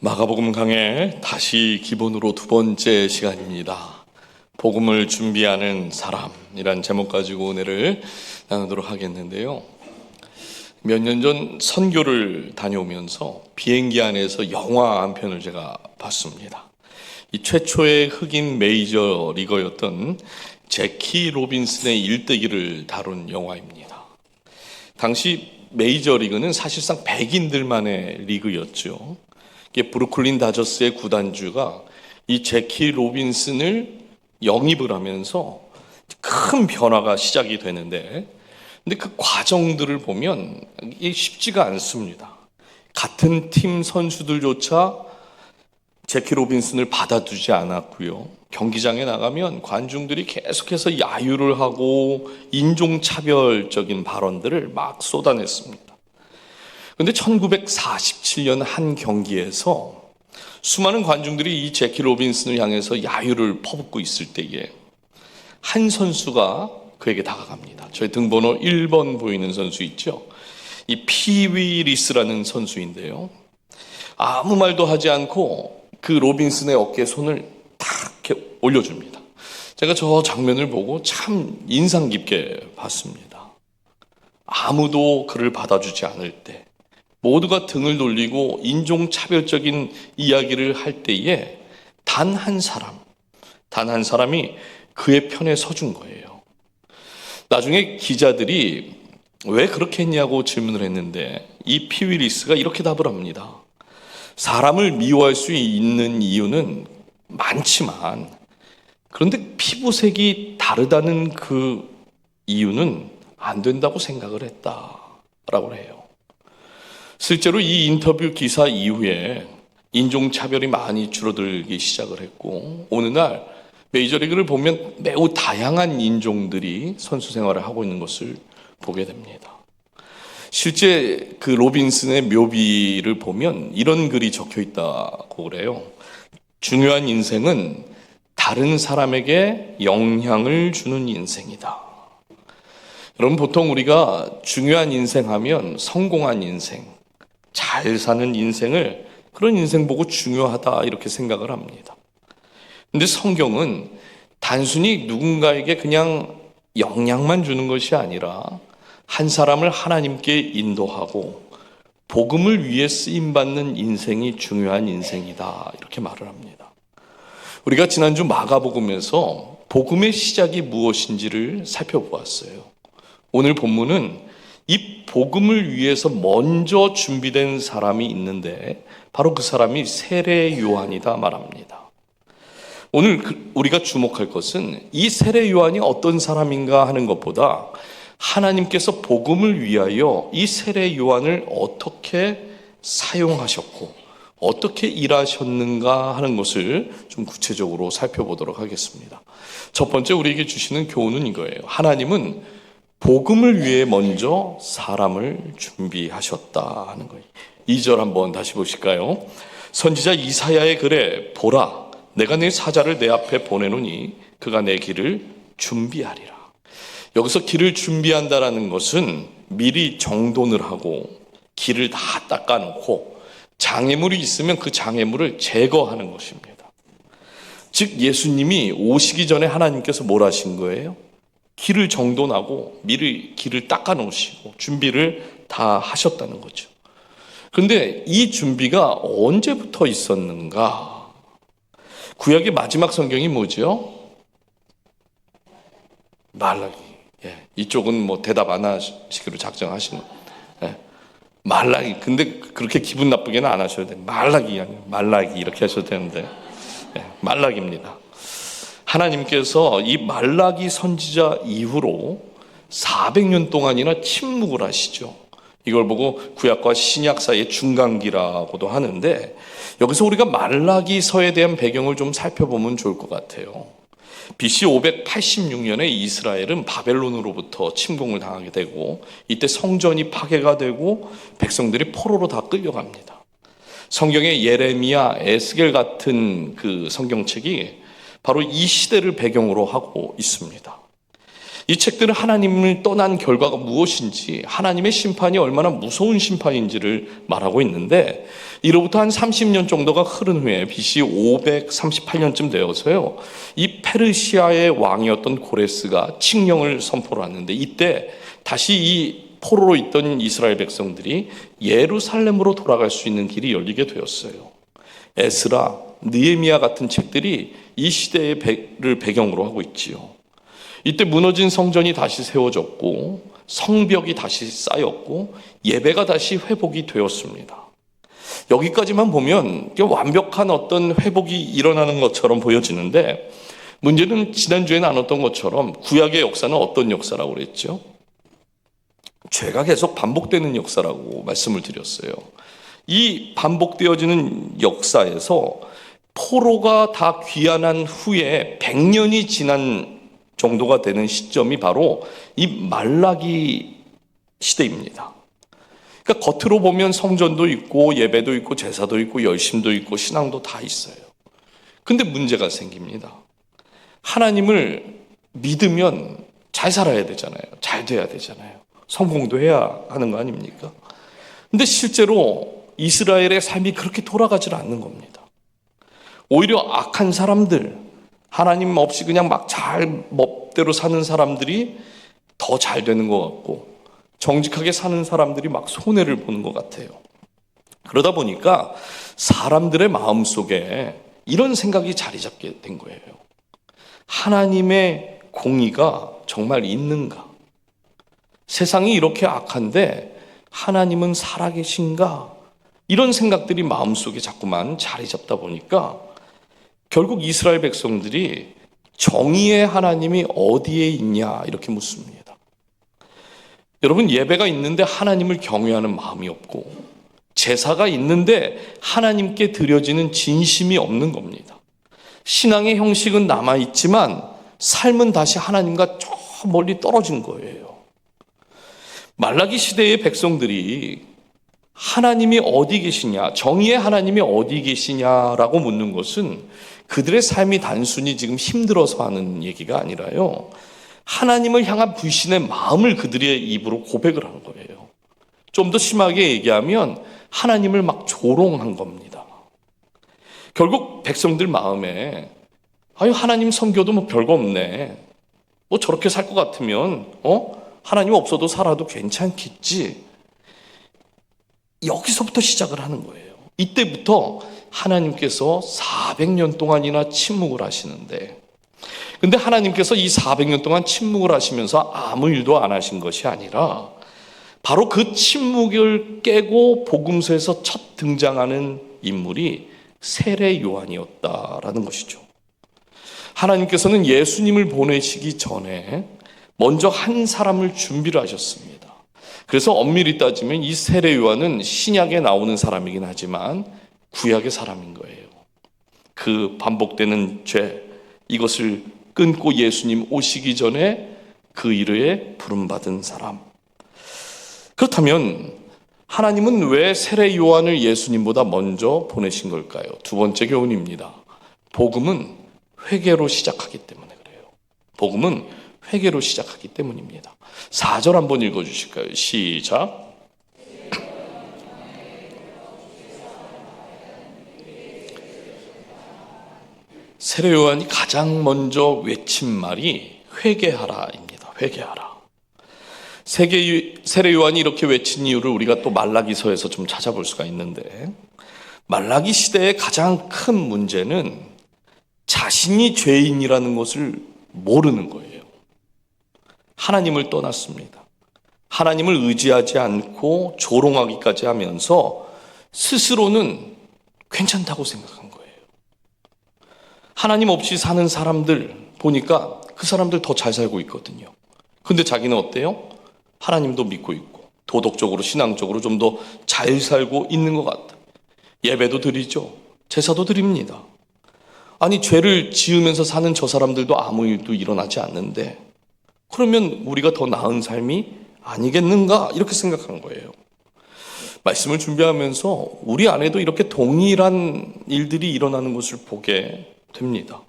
마가복음 강해 다시 기본으로 두 번째 시간입니다. 복음을 준비하는 사람이란 제목 가지고 오늘을 나누도록 하겠는데요. 몇 년 전 선교를 다녀오면서 비행기 안에서 영화 한 편을 제가 봤습니다. 이 최초의 흑인 메이저 리거였던 제키 로빈슨의 일대기를 다룬 영화입니다. 당시 메이저 리그는 사실상 백인들만의 리그였죠. 이게 브루클린 다저스의 구단주가 이 제키 로빈슨을 영입을 하면서 큰 변화가 시작이 되는데, 근데 그 과정들을 보면 이게 쉽지가 않습니다. 같은 팀 선수들조차 제키 로빈슨을 받아두지 않았고요. 경기장에 나가면 관중들이 계속해서 야유를 하고 인종차별적인 발언들을 막 쏟아냈습니다. 그런데 1947년 한 경기에서 수많은 관중들이 이 제키 로빈슨을 향해서 야유를 퍼붓고 있을 때에 한 선수가 그에게 다가갑니다. 저희 등번호 1번 보이는 선수 있죠? 이 피위리스라는 선수인데요. 아무 말도 하지 않고 그 로빈슨의 어깨에 손을 탁 이렇게 올려줍니다. 제가 저 장면을 보고 참 인상 깊게 봤습니다. 아무도 그를 받아주지 않을 때, 모두가 등을 돌리고 인종차별적인 이야기를 할 때에 단 한 사람이 그의 편에 서준 거예요. 나중에 기자들이 왜 그렇게 했냐고 질문을 했는데 이 피위리스가 이렇게 답을 합니다. 사람을 미워할 수 있는 이유는 많지만, 그런데 피부색이 다르다는 그 이유는 안 된다고 생각을 했다라고 해요. 실제로 이 인터뷰 기사 이후에 인종차별이 많이 줄어들기 시작을 했고, 어느 날 메이저리그를 보면 매우 다양한 인종들이 선수 생활을 하고 있는 것을 보게 됩니다. 실제 그 로빈슨의 묘비를 보면 이런 글이 적혀 있다고 그래요. 중요한 인생은 다른 사람에게 영향을 주는 인생이다. 여러분, 보통 우리가 중요한 인생 하면 성공한 인생, 잘 사는 인생을, 그런 인생 보고 중요하다 이렇게 생각을 합니다. 근데 성경은 단순히 누군가에게 그냥 영향만 주는 것이 아니라 한 사람을 하나님께 인도하고 복음을 위해 쓰임받는 인생이 중요한 인생이다 이렇게 말을 합니다. 우리가 지난주 마가복음에서 복음의 시작이 무엇인지를 살펴보았어요. 오늘 본문은 이 복음을 위해서 먼저 준비된 사람이 있는데 바로 그 사람이 세례 요한이다 말합니다. 오늘 우리가 주목할 것은 이 세례 요한이 어떤 사람인가 하는 것보다 하나님께서 복음을 위하여 이 세례 요한을 어떻게 사용하셨고 어떻게 일하셨는가 하는 것을 좀 구체적으로 살펴보도록 하겠습니다. 첫 번째 우리에게 주시는 교훈은 이거예요. 하나님은 복음을 위해 먼저 사람을 준비하셨다 하는 거예요. 2절 한번 다시 보실까요? 선지자 이사야의 글에 보라, 내가 내 사자를 내 앞에 보내노니 그가 내 길을 준비하리라. 여기서 길을 준비한다라는 것은 미리 정돈을 하고 길을 다 닦아놓고 장애물이 있으면 그 장애물을 제거하는 것입니다. 즉 예수님이 오시기 전에 하나님께서 뭘 하신 거예요? 길을 정돈하고 미리 길을 닦아 놓으시고 준비를 다 하셨다는 거죠. 그런데 이 준비가 언제부터 있었는가? 구약의 마지막 성경이 뭐죠? 말라기. 이쪽은 뭐 대답 안 하시기로 작정하시는. 말라기. 근데 그렇게 기분 나쁘게는 안 하셔도 돼요. 말라기 아니에요. 말라기 이렇게 하셔도 되는데. 말라기입니다. 하나님께서 이 말라기 선지자 이후로 400년 동안이나 침묵을 하시죠. 이걸 보고 구약과 신약 사이의 중간기라고도 하는데, 여기서 우리가 말라기서에 대한 배경을 좀 살펴보면 좋을 것 같아요. BC 586년에 이스라엘은 바벨론으로부터 침공을 당하게 되고, 이때 성전이 파괴가 되고 백성들이 포로로 다 끌려갑니다. 성경의 예레미야, 에스겔 같은 그 성경책이 바로 이 시대를 배경으로 하고 있습니다. 이 책들은 하나님을 떠난 결과가 무엇인지, 하나님의 심판이 얼마나 무서운 심판인지를 말하고 있는데, 이로부터 한 30년 정도가 흐른 후에 BC 538년쯤 되어서요, 이 페르시아의 왕이었던 고레스가 칙령을 선포를 하는데, 이때 다시 이 포로로 있던 이스라엘 백성들이 예루살렘으로 돌아갈 수 있는 길이 열리게 되었어요. 에스라, 느헤미야 같은 책들이 이 시대를 배경으로 하고 있지요. 이때 무너진 성전이 다시 세워졌고 성벽이 다시 쌓였고 예배가 다시 회복이 되었습니다. 여기까지만 보면 완벽한 어떤 회복이 일어나는 것처럼 보여지는데, 문제는 지난주에 나눴던 것처럼 구약의 역사는 어떤 역사라고 그랬죠? 죄가 계속 반복되는 역사라고 말씀을 드렸어요. 이 반복되어지는 역사에서 포로가 다 귀환한 후에 100년이 지난 정도가 되는 시점이 바로 이 말라기 시대입니다. 그러니까 겉으로 보면 성전도 있고 예배도 있고 제사도 있고 열심도 있고 신앙도 다 있어요. 근데 문제가 생깁니다. 하나님을 믿으면 잘 살아야 되잖아요. 잘 돼야 되잖아요. 성공도 해야 하는 거 아닙니까? 근데 실제로 이스라엘의 삶이 그렇게 돌아가질 않는 겁니다. 오히려 악한 사람들, 하나님 없이 그냥 막 잘 멋대로 사는 사람들이 더 잘 되는 것 같고, 정직하게 사는 사람들이 막 손해를 보는 것 같아요. 그러다 보니까 사람들의 마음속에 이런 생각이 자리 잡게 된 거예요. 하나님의 공의가 정말 있는가? 세상이 이렇게 악한데 하나님은 살아계신가? 이런 생각들이 마음속에 자꾸만 자리 잡다 보니까 결국 이스라엘 백성들이 정의의 하나님이 어디에 있냐 이렇게 묻습니다. 여러분, 예배가 있는데 하나님을 경외하는 마음이 없고, 제사가 있는데 하나님께 드려지는 진심이 없는 겁니다. 신앙의 형식은 남아있지만 삶은 다시 하나님과 저 멀리 떨어진 거예요. 말라기 시대의 백성들이 하나님이 어디 계시냐, 정의의 하나님이 어디 계시냐라고 묻는 것은 그들의 삶이 단순히 지금 힘들어서 하는 얘기가 아니라요, 하나님을 향한 불신의 마음을 그들의 입으로 고백을 한 거예요. 좀 더 심하게 얘기하면 하나님을 막 조롱한 겁니다. 결국 백성들 마음에 아유, 하나님 섬겨도 뭐 별거 없네, 뭐 저렇게 살 것 같으면 하나님 없어도 살아도 괜찮겠지, 여기서부터 시작을 하는 거예요. 이때부터 하나님께서 400년 동안이나 침묵을 하시는데, 근데 하나님께서 이 400년 동안 침묵을 하시면서 아무 일도 안 하신 것이 아니라 바로 그 침묵을 깨고 복음서에서 첫 등장하는 인물이 세례 요한이었다라는 것이죠. 하나님께서는 예수님을 보내시기 전에 먼저 한 사람을 준비를 하셨습니다. 그래서 엄밀히 따지면 이 세례 요한은 신약에 나오는 사람이긴 하지만 구약의 사람인 거예요. 그 반복되는 죄, 이것을 끊고 예수님 오시기 전에 그 일에 부름받은 사람. 그렇다면 하나님은 왜 세례 요한을 예수님보다 먼저 보내신 걸까요? 두 번째 교훈입니다. 복음은 회개로 시작하기 때문에 그래요. 복음은 회개로 시작하기 때문입니다. 4절 한번 읽어주실까요? 시작. 세례 요한이 가장 먼저 외친 말이 회개하라입니다. 회개하라. 세례 요한이 이렇게 외친 이유를 우리가 또 말라기서에서 좀 찾아볼 수가 있는데, 말라기 시대의 가장 큰 문제는 자신이 죄인이라는 것을 모르는 거예요. 하나님을 떠났습니다. 하나님을 의지하지 않고 조롱하기까지 하면서 스스로는 괜찮다고 생각한 거예요. 하나님 없이 사는 사람들 보니까 그 사람들 더 잘 살고 있거든요. 근데 자기는 어때요? 하나님도 믿고 있고 도덕적으로 신앙적으로 좀 더 잘 살고 있는 것 같다. 예배도 드리죠. 제사도 드립니다. 아니, 죄를 지으면서 사는 저 사람들도 아무 일도 일어나지 않는데 그러면 우리가 더 나은 삶이 아니겠는가, 이렇게 생각한 거예요. 말씀을 준비하면서 우리 안에도 이렇게 동일한 일들이 일어나는 것을 보게 됩니다.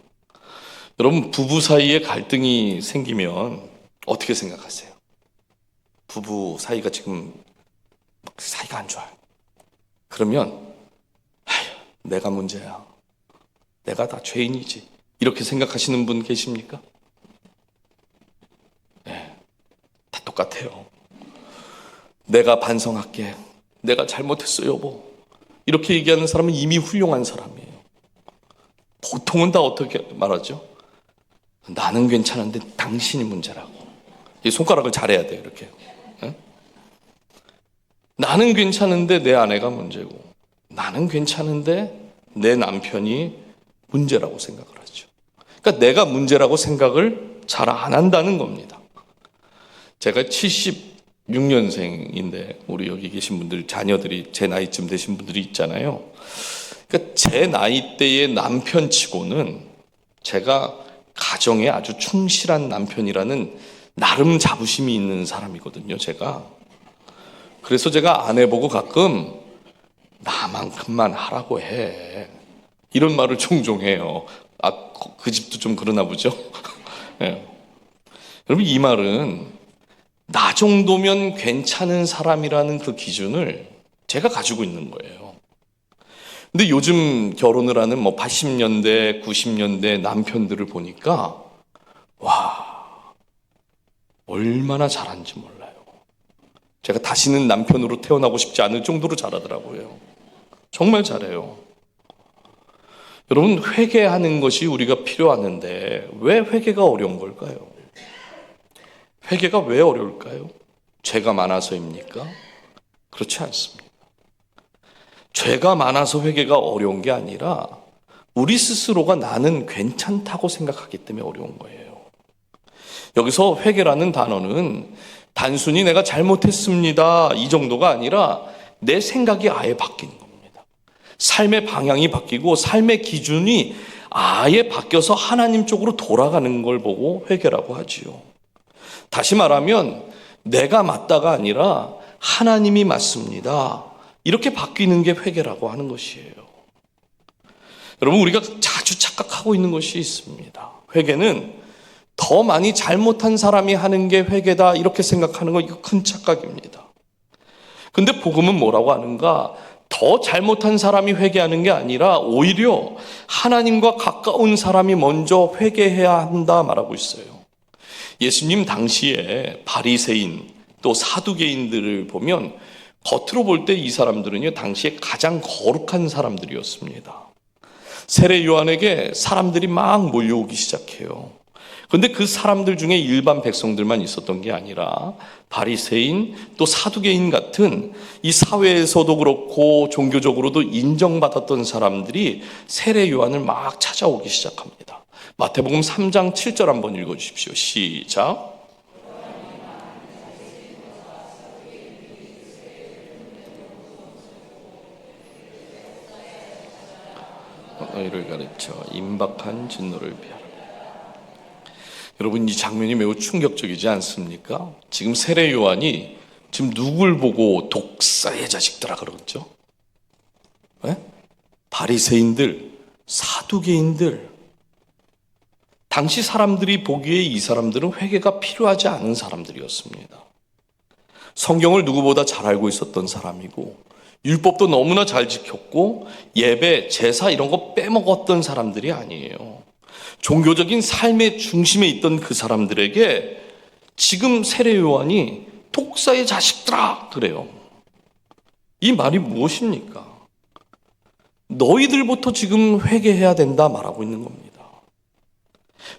여러분, 부부 사이에 갈등이 생기면 어떻게 생각하세요? 부부 사이가 지금 사이가 안 좋아요. 그러면 내가 문제야. 내가 다 죄인이지. 이렇게 생각하시는 분 계십니까? 네, 다 똑같아요. 내가 반성할게. 내가 잘못했어, 여보. 이렇게 얘기하는 사람은 이미 훌륭한 사람이에요. 보통은 다 어떻게 말하죠? 나는 괜찮은데 당신이 문제라고. 이 손가락을 잘해야 돼요, 이렇게. 네? 나는 괜찮은데 내 아내가 문제고, 나는 괜찮은데 내 남편이 문제라고 생각을 하죠. 그러니까 내가 문제라고 생각을 잘 안 한다는 겁니다. 제가 76년생인데 우리 여기 계신 분들, 자녀들이 제 나이쯤 되신 분들이 있잖아요. 그러니까 제 나이대의 남편치고는 제가 가정에 아주 충실한 남편이라는 나름 자부심이 있는 사람이거든요, 제가. 그래서 제가 아내 보고 가끔 나만큼만 하라고 해. 이런 말을 종종 해요. 그 집도 좀 그러나 보죠. 네. 여러분, 이 말은 나 정도면 괜찮은 사람이라는 그 기준을 제가 가지고 있는 거예요. 근데 요즘 결혼을 하는 80년대, 90년대 남편들을 보니까 와, 얼마나 잘하는지 몰라요. 제가 다시는 남편으로 태어나고 싶지 않을 정도로 잘하더라고요. 정말 잘해요. 여러분, 회개하는 것이 우리가 필요하는데 왜 회개가 어려운 걸까요? 회개가 왜 어려울까요? 죄가 많아서입니까? 그렇지 않습니다. 죄가 많아서 회개가 어려운 게 아니라 우리 스스로가 나는 괜찮다고 생각하기 때문에 어려운 거예요. 여기서 회개라는 단어는 단순히 내가 잘못했습니다 이 정도가 아니라 내 생각이 아예 바뀌는 겁니다. 삶의 방향이 바뀌고 삶의 기준이 아예 바뀌어서 하나님 쪽으로 돌아가는 걸 보고 회개라고 하지요. 다시 말하면 내가 맞다가 아니라 하나님이 맞습니다. 이렇게 바뀌는 게 회개라고 하는 것이에요. 여러분, 우리가 자주 착각하고 있는 것이 있습니다. 회개는 더 많이 잘못한 사람이 하는 게 회개다 이렇게 생각하는 거, 이거 큰 착각입니다. 근데 복음은 뭐라고 하는가? 더 잘못한 사람이 회개하는 게 아니라 오히려 하나님과 가까운 사람이 먼저 회개해야 한다 말하고 있어요. 예수님 당시에 바리새인 또 사두개인들을 보면 겉으로 볼 때 이 사람들은요, 당시에 가장 거룩한 사람들이었습니다. 세례 요한에게 사람들이 막 몰려오기 시작해요. 그런데 그 사람들 중에 일반 백성들만 있었던 게 아니라 바리새인 또 사두개인 같은 이 사회에서도 그렇고 종교적으로도 인정받았던 사람들이 세례 요한을 막 찾아오기 시작합니다. 마태복음 3장 7절 한번 읽어주십시오. 시작. 너희를 가르쳐 임박한 진노를 피하라. 여러분, 이 장면이 매우 충격적이지 않습니까? 지금 세례 요한이 지금 누굴 보고 독사의 자식들아 그러죠? 네? 바리새인들, 사두개인들. 당시 사람들이 보기에 이 사람들은 회개가 필요하지 않은 사람들이었습니다. 성경을 누구보다 잘 알고 있었던 사람이고 율법도 너무나 잘 지켰고 예배, 제사 이런 거 빼먹었던 사람들이 아니에요. 종교적인 삶의 중심에 있던 그 사람들에게 지금 세례 요한이 독사의 자식들아 그래요. 이 말이 무엇입니까? 너희들부터 지금 회개해야 된다 말하고 있는 겁니다.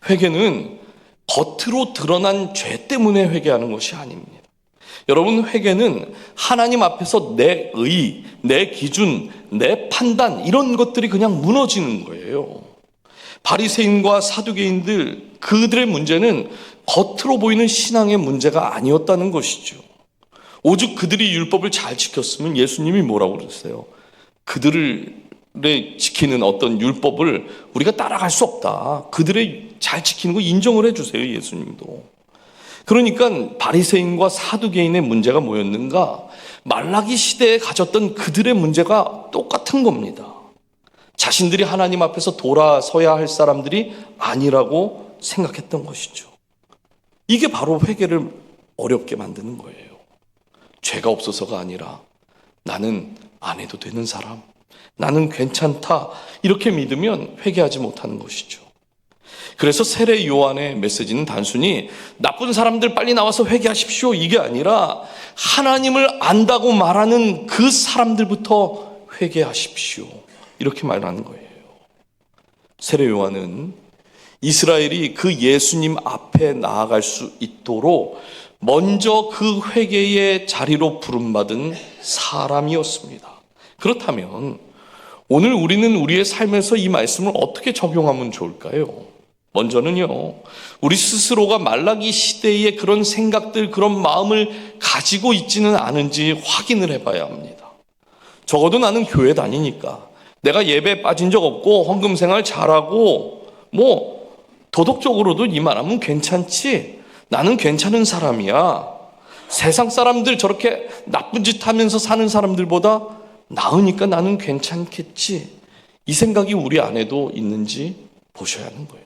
회개는 겉으로 드러난 죄 때문에 회개하는 것이 아닙니다. 여러분, 회개는 하나님 앞에서 내 의, 내 기준, 내 판단 이런 것들이 그냥 무너지는 거예요. 바리새인과 사두개인들, 그들의 문제는 겉으로 보이는 신앙의 문제가 아니었다는 것이죠. 오직 그들이 율법을 잘 지켰으면 예수님이 뭐라고 그랬어요? 그들을 지키는 어떤 율법을 우리가 따라갈 수 없다. 그들의 잘 지키는 거 인정을 해주세요, 예수님도. 그러니까 바리새인과 사두개인의 문제가 뭐였는가? 말라기 시대에 가졌던 그들의 문제가 똑같은 겁니다. 자신들이 하나님 앞에서 돌아서야 할 사람들이 아니라고 생각했던 것이죠. 이게 바로 회개를 어렵게 만드는 거예요. 죄가 없어서가 아니라 나는 안 해도 되는 사람, 나는 괜찮다, 이렇게 믿으면 회개하지 못하는 것이죠. 그래서 세례 요한의 메시지는 단순히 나쁜 사람들 빨리 나와서 회개하십시오, 이게 아니라 하나님을 안다고 말하는 그 사람들부터 회개하십시오, 이렇게 말하는 거예요. 세례 요한은 이스라엘이 그 예수님 앞에 나아갈 수 있도록 먼저 그 회개의 자리로 부름받은 사람이었습니다. 그렇다면 오늘 우리는 우리의 삶에서 이 말씀을 어떻게 적용하면 좋을까요? 먼저는요, 우리 스스로가 말라기 시대의 그런 생각들, 그런 마음을 가지고 있지는 않은지 확인을 해봐야 합니다. 적어도 나는 교회 다니니까, 내가 예배에 빠진 적 없고 헌금 생활 잘하고 도덕적으로도 이만하면 괜찮지, 나는 괜찮은 사람이야, 세상 사람들 저렇게 나쁜 짓 하면서 사는 사람들보다 나으니까 나는 괜찮겠지, 이 생각이 우리 안에도 있는지 보셔야 하는 거예요.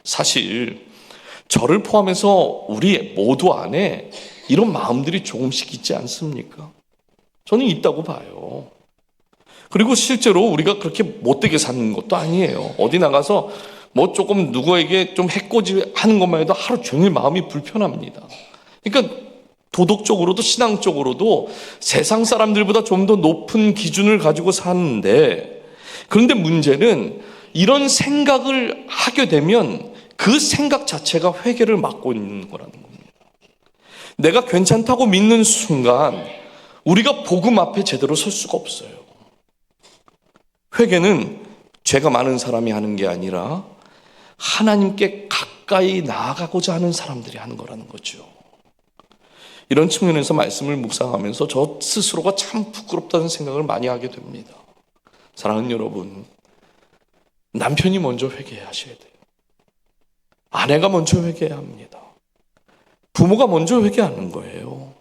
사실 저를 포함해서 우리 모두 안에 이런 마음들이 조금씩 있지 않습니까? 저는 있다고 봐요. 그리고 실제로 우리가 그렇게 못되게 사는 것도 아니에요. 어디 나가서 조금 누구에게 좀 해코지 하는 것만 해도 하루 종일 마음이 불편합니다. 그러니까 도덕적으로도 신앙적으로도 세상 사람들보다 좀 더 높은 기준을 가지고 사는데, 그런데 문제는 이런 생각을 하게 되면 그 생각 자체가 회개를 막고 있는 거라는 겁니다. 내가 괜찮다고 믿는 순간 우리가 복음 앞에 제대로 설 수가 없어요. 회개는 죄가 많은 사람이 하는 게 아니라 하나님께 가까이 나아가고자 하는 사람들이 하는 거라는 거죠. 이런 측면에서 말씀을 묵상하면서 저 스스로가 참 부끄럽다는 생각을 많이 하게 됩니다. 사랑하는 여러분, 남편이 먼저 회개하셔야 돼요. 아내가 먼저 회개해야 합니다. 부모가 먼저 회개하는 거예요.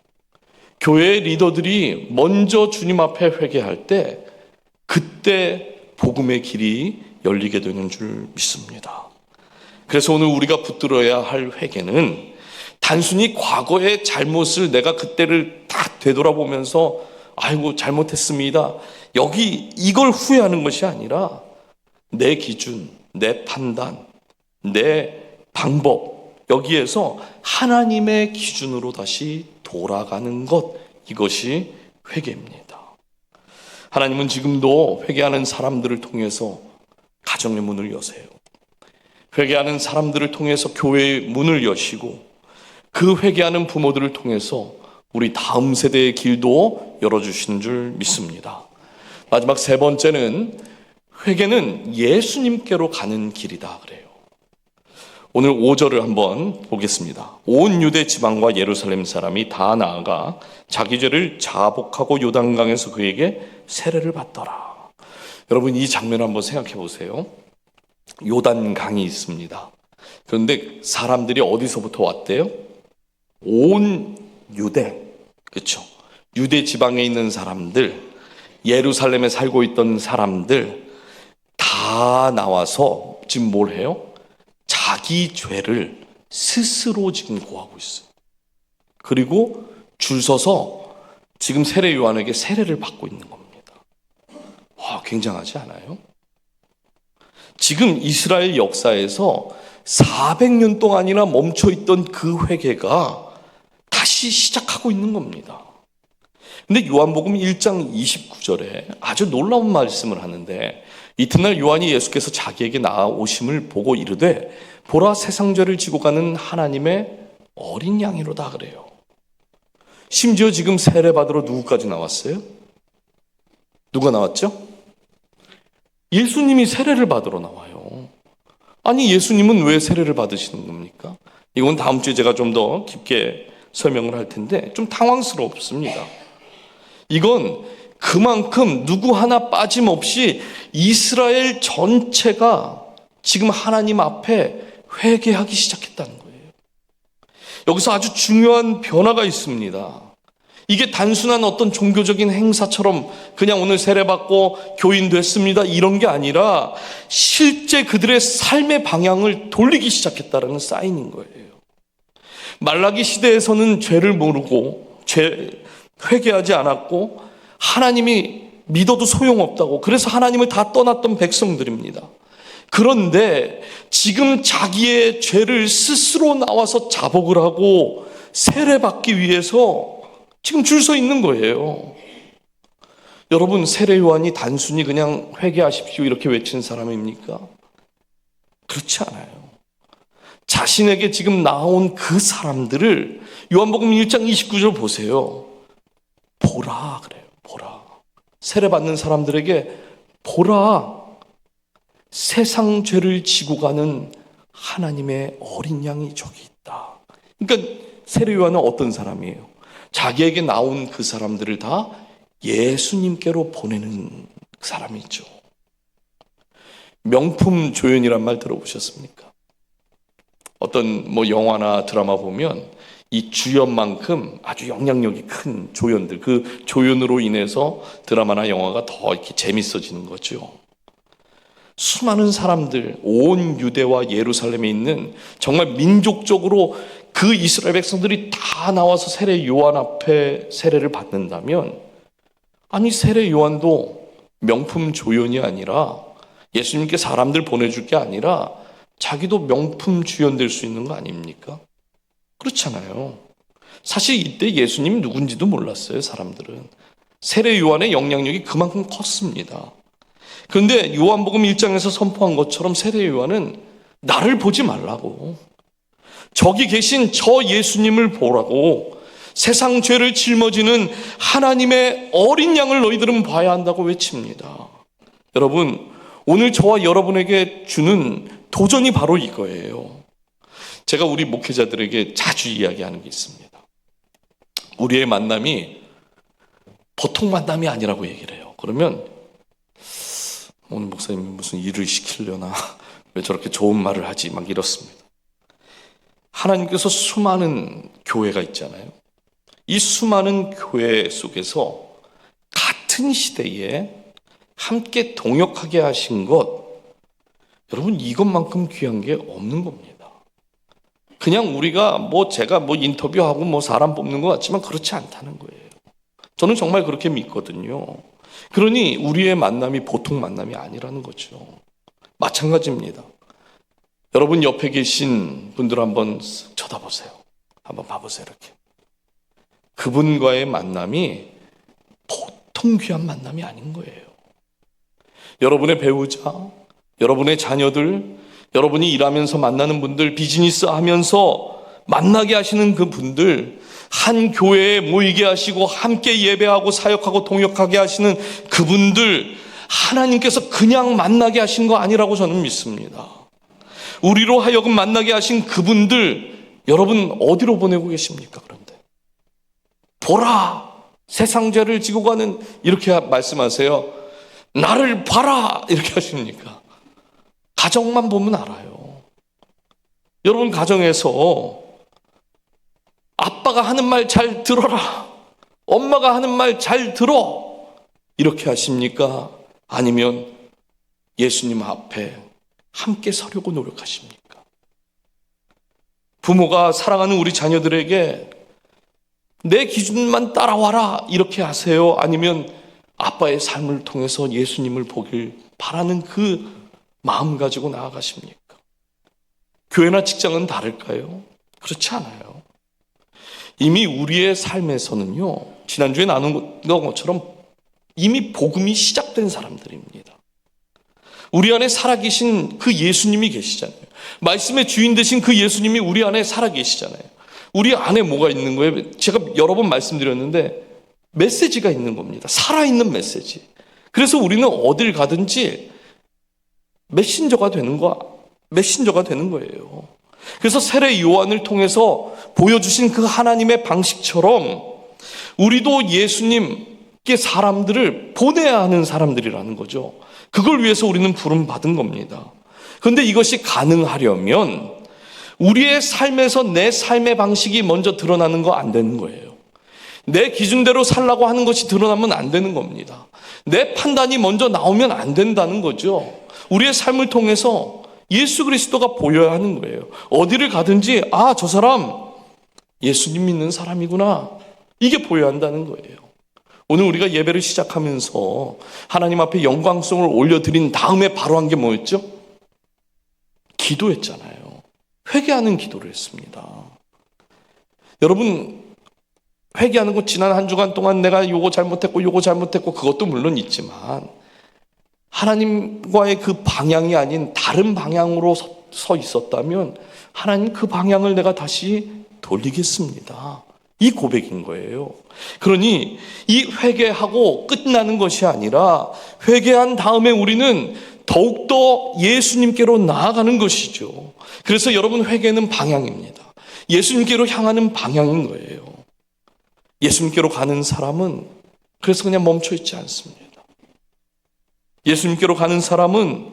교회의 리더들이 먼저 주님 앞에 회개할 때 그때 복음의 길이 열리게 되는 줄 믿습니다. 그래서 오늘 우리가 붙들어야 할 회개는 단순히 과거의 잘못을 내가 그때를 다 되돌아보면서 아이고 잘못했습니다, 이걸 후회하는 것이 아니라 내 기준, 내 판단, 내 방법, 여기에서 하나님의 기준으로 다시 돌아가는 것, 이것이 회개입니다. 하나님은 지금도 회개하는 사람들을 통해서 가정의 문을 여세요. 회개하는 사람들을 통해서 교회의 문을 여시고, 그 회개하는 부모들을 통해서 우리 다음 세대의 길도 열어주시는 줄 믿습니다. 마지막 세 번째는 회개는 예수님께로 가는 길이다 그래요. 오늘 5절을 한번 보겠습니다. 온 유대 지방과 예루살렘 사람이 다 나아가 자기 죄를 자복하고 요단강에서 그에게 세례를 받더라. 여러분, 이 장면을 한번 생각해 보세요. 요단강이 있습니다. 그런데 사람들이 어디서부터 왔대요? 온 유대, 그렇죠? 유대 지방에 있는 사람들, 예루살렘에 살고 있던 사람들 다 나와서 지금 뭘 해요? 자기 죄를 스스로 지금 고하고 있어요. 그리고 줄 서서 지금 세례 요한에게 세례를 받고 있는 겁니다. 굉장하지 않아요? 지금 이스라엘 역사에서 400년 동안이나 멈춰있던 그 회개가 다시 시작하고 있는 겁니다. 근데 요한복음 1장 29절에 아주 놀라운 말씀을 하는데, 이튿날 요한이 예수께서 자기에게 나아오심을 보고 이르되 보라, 세상 죄를 지고 가는 하나님의 어린 양이로다 그래요. 심지어 지금 세례 받으러 누구까지 나왔어요? 누가 나왔죠? 예수님이 세례를 받으러 나와요. 아니, 예수님은 왜 세례를 받으시는 겁니까? 이건 다음 주에 제가 좀 더 깊게 설명을 할 텐데 좀 당황스럽습니다. 이건 그만큼 누구 하나 빠짐없이 이스라엘 전체가 지금 하나님 앞에 회개하기 시작했다는 거예요. 여기서 아주 중요한 변화가 있습니다. 이게 단순한 어떤 종교적인 행사처럼 그냥 오늘 세례받고 교인 됐습니다, 이런 게 아니라 실제 그들의 삶의 방향을 돌리기 시작했다는 사인인 거예요. 말라기 시대에서는 죄를 모르고 회개하지 않았고 하나님이 믿어도 소용없다고, 그래서 하나님을 다 떠났던 백성들입니다. 그런데 지금 자기의 죄를 스스로 나와서 자복을 하고 세례받기 위해서 지금 줄 서 있는 거예요. 여러분, 세례 요한이 단순히 그냥 회개하십시오 이렇게 외친 사람입니까? 그렇지 않아요. 자신에게 지금 나온 그 사람들을 요한복음 1장 29절 보세요. 보라 그래요. 보라. 세례받는 사람들에게 보라. 세상 죄를 지고 가는 하나님의 어린 양이 저기 있다. 그러니까 세례 요한은 어떤 사람이에요? 자기에게 나온 그 사람들을 다 예수님께로 보내는 사람이죠. 명품 조연이란 말 들어보셨습니까? 어떤 영화나 드라마 보면 이 주연만큼 아주 영향력이 큰 조연들, 그 조연으로 인해서 드라마나 영화가 더 이렇게 재밌어지는 거죠. 수많은 사람들, 온 유대와 예루살렘에 있는 정말 민족적으로 그 이스라엘 백성들이 다 나와서 세례 요한 앞에 세례를 받는다면, 아니 세례 요한도 명품 조연이 아니라 예수님께 사람들 보내줄 게 아니라 자기도 명품 주연 될 수 있는 거 아닙니까? 그렇잖아요. 사실 이때 예수님이 누군지도 몰랐어요. 사람들은. 세례 요한의 영향력이 그만큼 컸습니다. 그런데 요한복음 1장에서 선포한 것처럼 세례 요한은 나를 보지 말라고, 저기 계신 저 예수님을 보라고, 세상 죄를 짊어지는 하나님의 어린 양을 너희들은 봐야 한다고 외칩니다. 여러분, 오늘 저와 여러분에게 주는 도전이 바로 이거예요. 제가 우리 목회자들에게 자주 이야기하는 게 있습니다. 우리의 만남이 보통 만남이 아니라고 얘기를 해요. 그러면 오늘 목사님이 무슨 일을 시키려나, 왜 저렇게 좋은 말을 하지, 막 이렇습니다. 하나님께서 수많은 교회가 있잖아요. 이 수많은 교회 속에서 같은 시대에 함께 동역하게 하신 것, 여러분 이것만큼 귀한 게 없는 겁니다. 그냥 우리가 제가 인터뷰하고 사람 뽑는 것 같지만 그렇지 않다는 거예요. 저는 정말 그렇게 믿거든요. 그러니 우리의 만남이 보통 만남이 아니라는 거죠. 마찬가지입니다. 여러분 옆에 계신 분들 한번 쓱 쳐다보세요. 한번 봐보세요. 이렇게. 그분과의 만남이 보통 귀한 만남이 아닌 거예요. 여러분의 배우자, 여러분의 자녀들, 여러분이 일하면서 만나는 분들, 비즈니스 하면서 만나게 하시는 그 분들, 한 교회에 모이게 하시고 함께 예배하고 사역하고 동역하게 하시는 그분들, 하나님께서 그냥 만나게 하신 거 아니라고 저는 믿습니다. 우리로 하여금 만나게 하신 그분들, 여러분 어디로 보내고 계십니까? 그런데 보라, 세상 죄를 지고 가는, 이렇게 말씀하세요. 나를 봐라, 이렇게 하십니까? 가정만 보면 알아요. 여러분 가정에서 아빠가 하는 말 잘 들어라, 엄마가 하는 말 잘 들어, 이렇게 하십니까? 아니면 예수님 앞에 함께 서려고 노력하십니까? 부모가 사랑하는 우리 자녀들에게 내 기준만 따라와라, 이렇게 하세요? 아니면 아빠의 삶을 통해서 예수님을 보길 바라는 그 마음 가지고 나아가십니까? 교회나 직장은 다를까요? 그렇지 않아요. 이미 우리의 삶에서는요, 지난주에 나눈 것처럼 이미 복음이 시작된 사람들입니다. 우리 안에 살아계신 그 예수님이 계시잖아요. 말씀의 주인 되신 그 예수님이 우리 안에 살아계시잖아요. 우리 안에 뭐가 있는 거예요? 제가 여러 번 말씀드렸는데 메시지가 있는 겁니다. 살아있는 메시지. 그래서 우리는 어딜 가든지 메신저가 되는 거예요. 그래서 세례 요한을 통해서 보여주신 그 하나님의 방식처럼 우리도 예수님께 사람들을 보내야 하는 사람들이라는 거죠. 그걸 위해서 우리는 부름 받은 겁니다. 그런데 이것이 가능하려면 우리의 삶에서 내 삶의 방식이 먼저 드러나는 거 안 되는 거예요. 내 기준대로 살라고 하는 것이 드러나면 안 되는 겁니다. 내 판단이 먼저 나오면 안 된다는 거죠. 우리의 삶을 통해서 예수 그리스도가 보여야 하는 거예요. 어디를 가든지 저 사람 예수님 믿는 사람이구나. 이게 보여야 한다는 거예요. 오늘 우리가 예배를 시작하면서 하나님 앞에 영광성을 올려드린 다음에 바로 한 게 뭐였죠? 기도했잖아요. 회개하는 기도를 했습니다. 여러분, 회개하는 거 지난 한 주간 동안 내가 요거 잘못했고 그것도 물론 있지만 하나님과의 그 방향이 아닌 다른 방향으로 서 있었다면 하나님 그 방향을 내가 다시 돌리겠습니다. 이 고백인 거예요. 그러니 이 회개하고 끝나는 것이 아니라 회개한 다음에 우리는 더욱더 예수님께로 나아가는 것이죠. 그래서 여러분, 회개는 방향입니다. 예수님께로 향하는 방향인 거예요. 예수님께로 가는 사람은 그래서 그냥 멈춰 있지 않습니다. 예수님께로 가는 사람은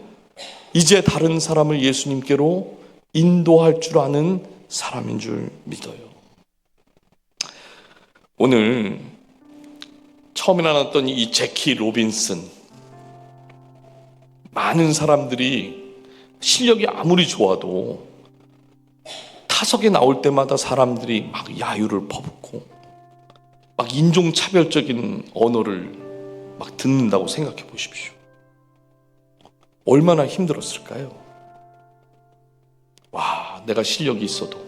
이제 다른 사람을 예수님께로 인도할 줄 아는 사람인 줄 믿어요. 오늘 처음에 나왔던 이 제키 로빈슨, 많은 사람들이 실력이 아무리 좋아도 타석에 나올 때마다 사람들이 막 야유를 퍼붓고 막 인종차별적인 언어를 막 듣는다고 생각해 보십시오. 얼마나 힘들었을까요? 와, 내가 실력이 있어도,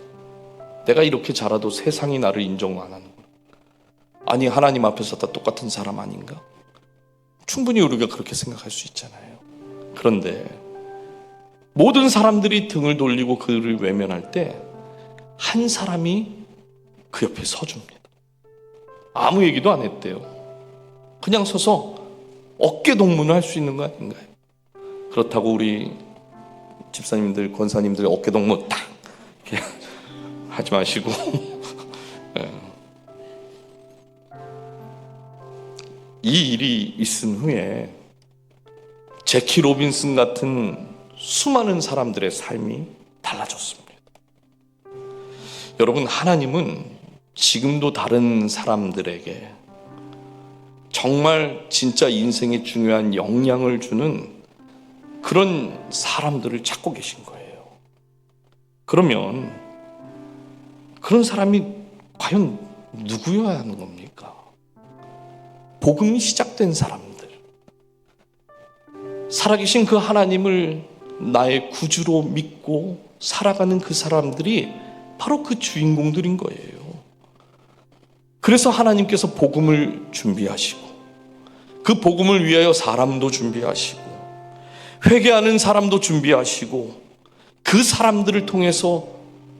내가 이렇게 잘해도 세상이 나를 인정 안 하는구나. 아니, 하나님 앞에서 다 똑같은 사람 아닌가? 충분히 우리가 그렇게 생각할 수 있잖아요. 그런데 모든 사람들이 등을 돌리고 그를 외면할 때 한 사람이 그 옆에 서줍니다. 아무 얘기도 안 했대요. 그냥 서서 어깨 동무는 할 수 있는 거 아닌가요? 그렇다고 우리 집사님들, 권사님들 어깨 동무 딱 하지 마시고 이 일이 있은 후에 제키 로빈슨 같은 수많은 사람들의 삶이 달라졌습니다. 여러분, 하나님은 지금도 다른 사람들에게 정말 진짜 인생에 중요한 영향을 주는 그런 사람들을 찾고 계신 거예요. 그러면 그런 사람이 과연 누구여야 하는 겁니까? 복음이 시작된 사람들, 살아계신 그 하나님을 나의 구주로 믿고 살아가는 그 사람들이 바로 그 주인공들인 거예요. 그래서 하나님께서 복음을 준비하시고 그 복음을 위하여 사람도 준비하시고 회개하는 사람도 준비하시고 그 사람들을 통해서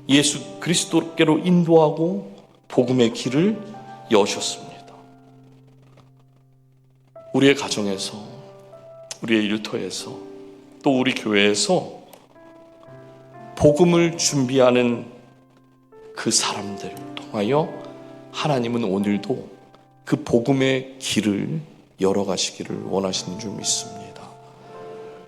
예수 그리스도께로 인도하고 복음의 길을 여셨습니다. 우리의 가정에서, 우리의 일터에서, 또 우리 교회에서 복음을 준비하는 그 사람들 통하여 하나님은 오늘도 그 복음의 길을 열어가시기를 원하시는 줄 믿습니다.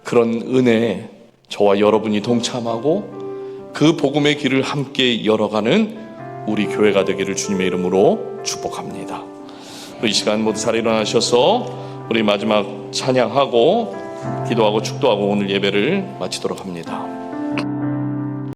그런 은혜에 저와 여러분이 동참하고 그 복음의 길을 함께 열어가는 우리 교회가 되기를 주님의 이름으로 축복합니다. 이 시간 모두 잘 일어나셔서 우리 마지막 찬양하고 기도하고 축도하고 오늘 예배를 마치도록 합니다.